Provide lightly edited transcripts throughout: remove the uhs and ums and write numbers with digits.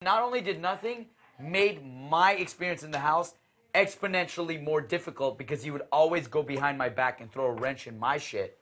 Not only did nothing, made my experience in the house exponentially more difficult because he would always go behind my back and throw a wrench in my shit.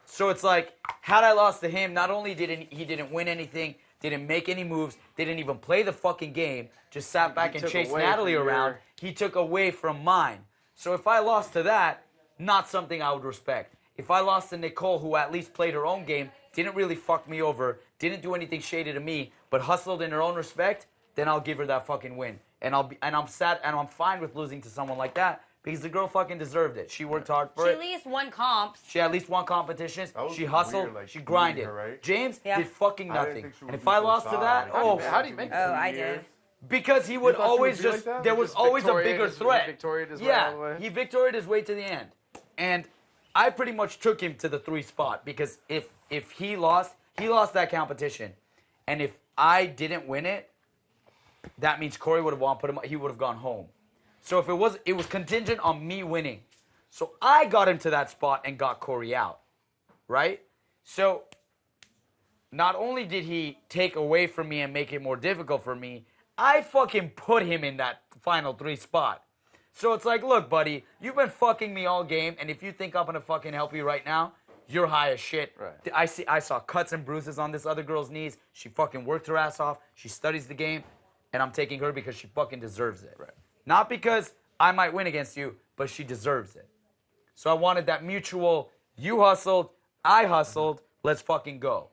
So it's like, had I lost to him, not only didn't win anything, didn't make any moves, didn't even play the fucking game, just sat back and chased Natalie around, he took away from mine. So if I lost to that, not something I would respect. If I lost to Nicole, who at least played her own game, didn't really fuck me over, didn't do anything shady to me, but hustled in her own respect, then I'll give her that fucking win. And I'm sad and I'm fine with losing to someone like that because the girl fucking deserved it. She worked hard for it. She at least won comps. She at least won competitions. She hustled. Weird, like, she grinded. her, right? James did fucking nothing. And if I lost to that, how do you make it? Oh, I did. Because he would always just, like there was always a bigger threat. Yeah, he victoried his way to the end. And I pretty much took him to the 3 spot because if he lost that competition. And if I didn't win it, that means Corey would have won, he would have gone home. So if it was contingent on me winning. So I got him to that spot and got Corey out, right? So not only did he take away from me and make it more difficult for me, I fucking put him in that final 3 spot. So it's like, look, buddy, you've been fucking me all game, and if you think I'm gonna fucking help you right now, you're high as shit. Right. I saw cuts and bruises on this other girl's knees. She fucking worked her ass off. She studies the game, and I'm taking her because she fucking deserves it. Right. Not because I might win against you, but she deserves it. So I wanted that mutual, you hustled, I hustled, let's fucking go.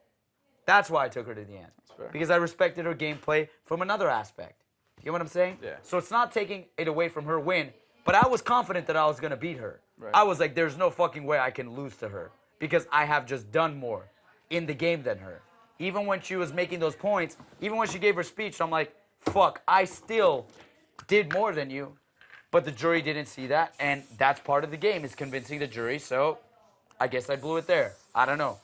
That's why I took her to the end. That's fair. Because I respected her gameplay from another aspect. You get what I'm saying? Yeah. So it's not taking it away from her win, but I was confident that I was going to beat her. Right. I was like, there's no fucking way I can lose to her because I have just done more in the game than her. Even when she was making those points, even when she gave her speech, I'm like, fuck, I still did more than you. But the jury didn't see that, and that's part of the game, is convincing the jury, so I guess I blew it there. I don't know.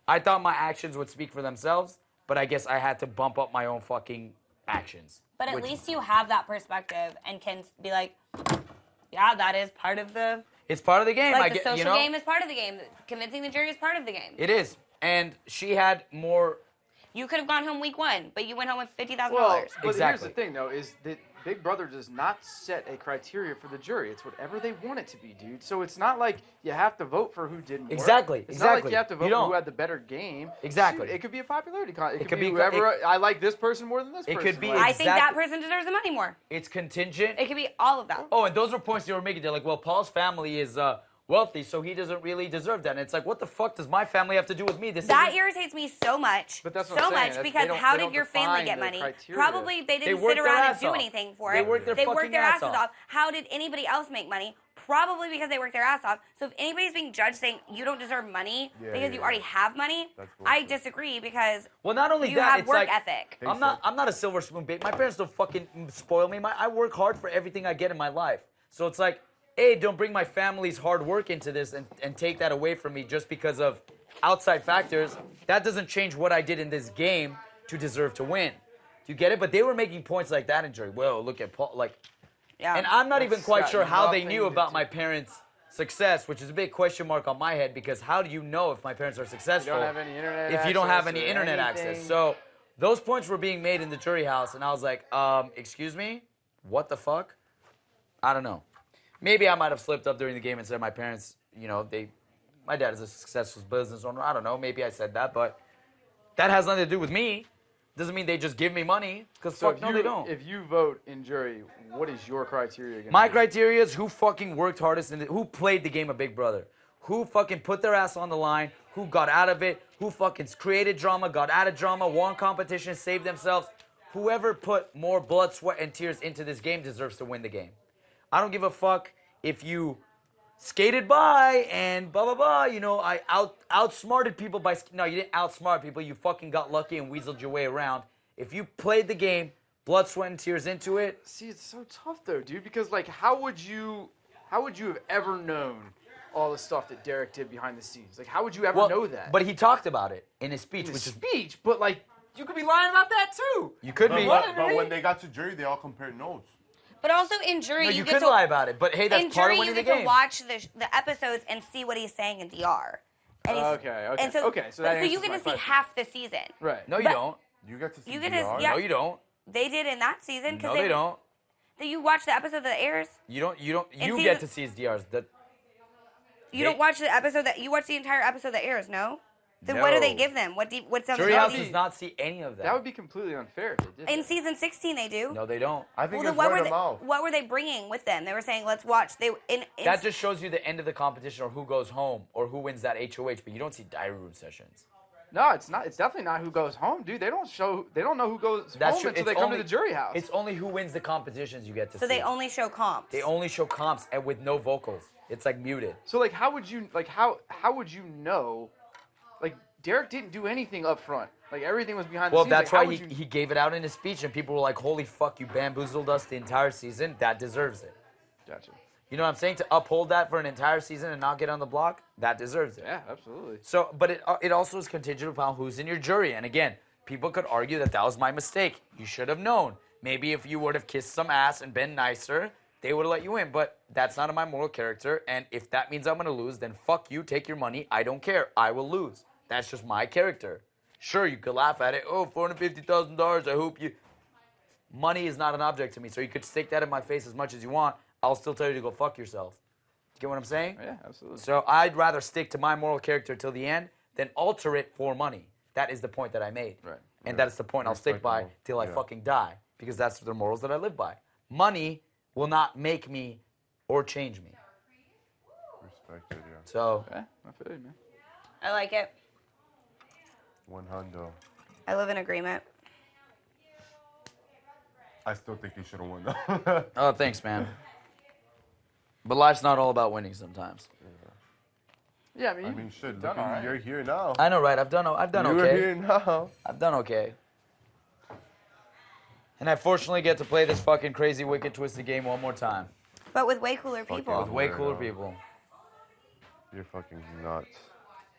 I thought my actions would speak for themselves, but I guess I had to bump up my own fucking actions. But at least you have that perspective and can be like, yeah, that is part of the... It's part of the game. Like, the social game is part of the game. Convincing the jury is part of the game. It is. And she had more... You could have gone home week 1, but you went home with $50,000. Well, but Exactly. here's the thing, though, is that Big Brother does not set a criteria for the jury. It's whatever they want it to be, dude. So it's not like you have to vote for who did more. Exactly. It's not like you have to vote for who had the better game. Exactly. Shoot, it could be a popularity contest. It could be whoever. I like this person more than this person. could be Like, I think that Exactly. person deserves the money more. It's contingent. It could be all of that. Oh, and those were points they were making. They're like, well, Paul's family is wealthy, so he doesn't really deserve that. And it's like, what the fuck does my family have to do with me? That irritates me so much. But that's what I'm saying. Because They how don't did your family define get the money? criteria. Probably they didn't worked sit their around and ass do off. anything for They it. worked their They worked fucking their ass asses off. off. How did anybody else make money? Probably because they worked their ass off. So if anybody's being judged saying you don't deserve money because you already have money, I disagree because well, not only you that, have it's work like, ethic. I'm not a silver spoon baby. My parents don't fucking spoil me. I work hard for everything I get in my life. So it's like, hey, don't bring my family's hard work into this and take that away from me just because of outside factors. That doesn't change what I did in this game to deserve to win. Do you get it? But they were making points like that in jury. Whoa, look at Paul. Like, Yeah. and I'm not even quite got sure how they nothing knew to about do- my parents' success, which is a big question mark on my head because how do you know if my parents are successful You don't have any internet if you don't have any access or internet anything. access? So those points were being made in the jury house, and I was like, excuse me? What the fuck? I don't know. Maybe I might have slipped up during the game and said my parents, my dad is a successful business owner. I don't know. Maybe I said that, but that has nothing to do with me. Doesn't mean they just give me money, because So fuck no, they don't. If you vote in jury, what is your criteria? Gonna My be? criteria is who fucking worked hardest and who played the game of Big Brother. Who fucking put their ass on the line, who got out of it, who fucking created drama, got out of drama, won competition, saved themselves. Whoever put more blood, sweat, and tears into this game deserves to win the game. I don't give a fuck if you skated by and blah, blah, blah. I outsmarted people by... No, you didn't outsmart people. You fucking got lucky and weaseled your way around. If you played the game, blood, sweat, and tears into it... See, it's so tough, though, dude, because, like, how would you have ever known all the stuff that Derek did behind the scenes? Like, how would you ever know that? But he talked about it in his speech, in which his is... speech, but, like, you could be lying about that, too. You could be. But when they got to jury, they all compared notes. But also in jury, No, you get could to lie about it, but hey, that's in part jury of winning you the get game. to watch the episodes and see what he's saying in DR. And Okay. And so, Okay, so that so you answers get my to see question. half the season. Right. No, you But- don't. You get to see You get DR. to, yeah. No, you don't. They did in that season. No, they don't. You watch the episode that airs. You In get to see his DRs. You don't watch the episode you watch the entire episode that airs, no? Then what do they give them? What's on Jury the House TV? does not see any of that. That would be completely unfair if they did. In season 16, they do. No, they don't. I think Well, it's then word of mouth. what were they bringing with them? They were saying, let's watch. That just shows you the end of the competition or who goes home or who wins that HOH, but you don't see diary room sessions. No, it's not. It's definitely not who goes home, dude. They don't know who goes home until they come to the jury house. It's only who wins the competitions you get to see. So they only show comps. They only show comps and with no vocals. It's like muted. So like, how would you know? Like Derek didn't do anything up front. Like everything was behind the Well, scenes. that's like, why he gave it out in his speech, and people were like, "Holy fuck, you bamboozled us the entire season. That deserves it." Gotcha. You know what I'm saying? To uphold that for an entire season and not get on the block, that deserves it. Yeah, absolutely. So, but it also is contingent upon who's in your jury. And again, people could argue that was my mistake. You should have known. Maybe if you would have kissed some ass and been nicer, they would have let you in. But that's not in my moral character. And if that means I'm going to lose, then fuck you. Take your money. I don't care. I will lose. That's just my character. Sure, you could laugh at it. Oh, $450,000. I hope you. Money is not an object to me. So you could stick that in my face as much as you want. I'll still tell you to go fuck yourself. You get what I'm saying? Yeah, absolutely. So I'd rather stick to my moral character till the end than alter it for money. That is the point that I made. Right. And that is the point I'll stick by till I fucking die. Because that's the morals that I live by. Money will not make me or change me. Respected, yeah. So, Yeah, I feel you, man. I like it. 100. I live in agreement. I still think he should have won though. oh, thanks, man. But life's not all about winning sometimes. Yeah, I mean, shit. you've Look, done all right. you're here now. I know, right? I've done You're okay. here now. I've done okay. And I fortunately get to play this fucking crazy, wicked, twisted game one more time. But with way cooler people. With way cooler people. You're fucking nuts.